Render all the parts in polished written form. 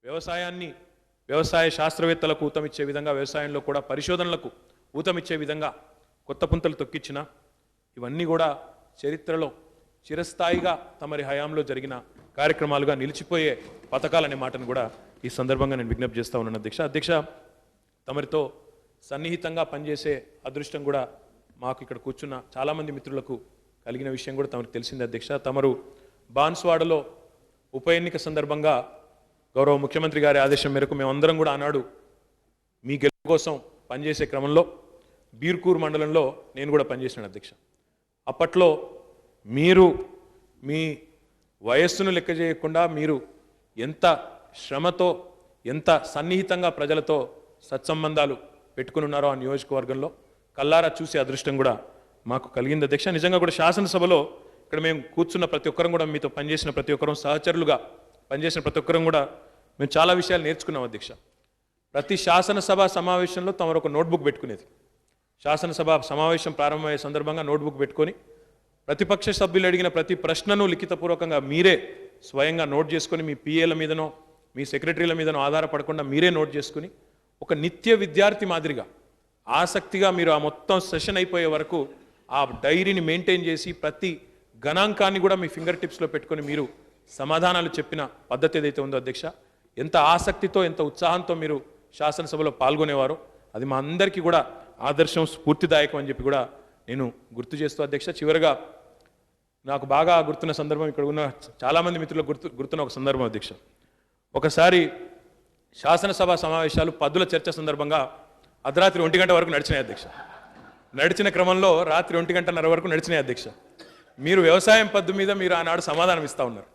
వ్యవసాయాన్ని వ్యవసాయ శాస్త్రవేత్తలకు ఊతమిచ్చే విధంగా వ్యవసాయంలో కూడా పరిశోధనలకు ఊతమిచ్చే విధంగా కొత్త పుంతలు తొక్కించిన ఇవన్నీ కూడా చరిత్రలో చిరస్థాయిగా తమరి హయాంలో జరిగిన కార్యక్రమాలుగా నిలిచిపోయే పథకాలనే మాటను కూడా ఈ సందర్భంగా నేను విజ్ఞప్తి చేస్తా ఉన్నాను అధ్యక్ష తమరితో సన్నిహితంగా పనిచేసే అదృష్టం కూడా మాకు ఇక్కడ కూర్చున్న చాలామంది మిత్రులకు కలిగిన విషయం కూడా తమరికి తెలిసింది అధ్యక్ష. తమరు బాన్స్వాడలో ఉప ఎన్నిక సందర్భంగా గౌరవ ముఖ్యమంత్రి గారి ఆదేశం మేరకు మేమందరం కూడా ఆనాడు మీ గెలుపు కోసం పనిచేసే క్రమంలో బీర్కూర్ మండలంలో నేను కూడా పనిచేసాను అధ్యక్ష. అప్పట్లో మీరు మీ వయస్సును లెక్క చేయకుండా మీరు ఎంత శ్రమతో ఎంత సన్నిహితంగా ప్రజలతో సత్సంబంధాలు పెట్టుకుని ఉన్నారో ఆ నియోజకవర్గంలో కల్లారా చూసే అదృష్టం కూడా మాకు కలిగింది అధ్యక్ష. నిజంగా కూడా శాసనసభలో ఇక్కడ మేము కూర్చున్న ప్రతి ఒక్కరం కూడా మీతో పనిచేసిన ప్రతి ఒక్కరం సహచరులుగా పనిచేసిన ప్రతి ఒక్కరం కూడా మేము చాలా విషయాలు నేర్చుకున్నాం అధ్యక్ష. ప్రతి శాసనసభ సమావేశంలో తమరు ఒక నోట్బుక్ పెట్టుకునేది. శాసనసభ సమావేశం ప్రారంభమయ్యే సందర్భంగా నోట్బుక్ పెట్టుకొని ప్రతిపక్ష సభ్యులు అడిగిన ప్రతి ప్రశ్నను లిఖితపూర్వకంగా మీరే స్వయంగా నోట్ చేసుకొని మీ పిఏల మీదనో మీ సెక్రటరీల మీదనో ఆధారపడకుండా మీరే నోట్ చేసుకుని ఒక నిత్య విద్యార్థి మాదిరిగా ఆసక్తిగా మీరు ఆ మొత్తం సెషన్ అయిపోయే వరకు ఆ డైరీని మెయింటైన్ చేసి ప్రతి గణాంకాన్ని కూడా మీ ఫింగర్ టిప్స్లో పెట్టుకొని మీరు సమాధానాలు చెప్పిన పద్ధతి ఏదైతే ఉందో అధ్యక్ష, ఎంత ఆసక్తితో ఎంత ఉత్సాహంతో మీరు శాసనసభలో పాల్గొనేవారో అది మా అందరికీ కూడా ఆదర్శం స్ఫూర్తిదాయకం అని చెప్పి కూడా నేను గుర్తు చేస్తూ అధ్యక్ష. చివరిగా నాకు బాగా గుర్తున్న సందర్భం ఇక్కడ ఉన్న చాలామంది మిత్రులకు గుర్తున్న ఒక సందర్భం అధ్యక్ష. ఒకసారి శాసనసభ సమావేశాలు పద్దుల చర్చ సందర్భంగా అర్ధరాత్రి 1 గంట వరకు నడిచినాయి అధ్యక్ష. నడిచిన క్రమంలో రాత్రి 1 గంటన్నర వరకు నడిచినాయి అధ్యక్ష. మీరు వ్యవసాయం పద్దు మీద మీరు ఆనాడు సమాధానం ఇస్తూ ఉన్నారు.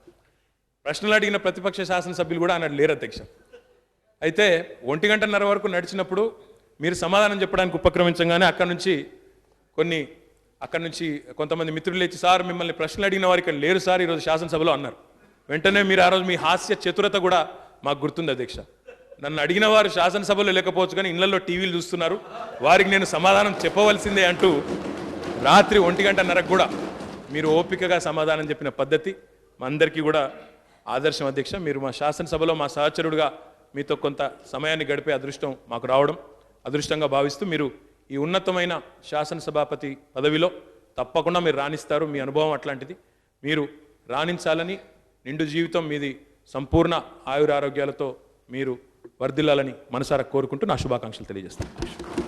ప్రశ్నలు అడిగిన ప్రతిపక్ష శాసనసభ్యులు కూడా ఆనాడు లేరు అధ్యక్ష. అయితే 1 గంటన్నర వరకు నడిచినప్పుడు మీరు సమాధానం చెప్పడానికి ఉపక్రమించగానే అక్కడి నుంచి కొంతమంది మిత్రులు లేచి సార్ మిమ్మల్ని ప్రశ్నలు అడిగిన వారు ఇక్కడ లేరు సార్ ఈరోజు శాసనసభలో అన్నారు. వెంటనే మీరు ఆ రోజు మీ హాస్య చతురత కూడా మాకు గుర్తుంది అధ్యక్ష. నన్ను అడిగిన వారు శాసనసభలో లేకపోవచ్చు కానీ ఇళ్లలో టీవీలు చూస్తున్నారు, వారికి నేను సమాధానం చెప్పవలసిందే అంటూ రాత్రి 1 గంటన్నరకు కూడా మీరు ఓపికగా సమాధానం చెప్పిన పద్ధతి మా అందరికీ కూడా ఆదర్శం అధ్యక్ష. మీరు మా శాసనసభలో మా సహచరుడుగా మీతో కొంత సమయాన్ని గడిపే అదృష్టం మాకు రావడం అదృష్టంగా భావిస్తూ మీరు ఈ ఉన్నతమైన శాసనసభాపతి పదవిలో తప్పకుండా మీరు రాణిస్తారు. మీ అనుభవం అట్లాంటిది. మీరు రాణించాలని, నిండు జీవితం మీది సంపూర్ణ ఆయురారోగ్యాలతో మీరు వర్ధిల్లాలని మనసారా కోరుకుంటూ నా శుభాకాంక్షలు తెలియజేస్తాను.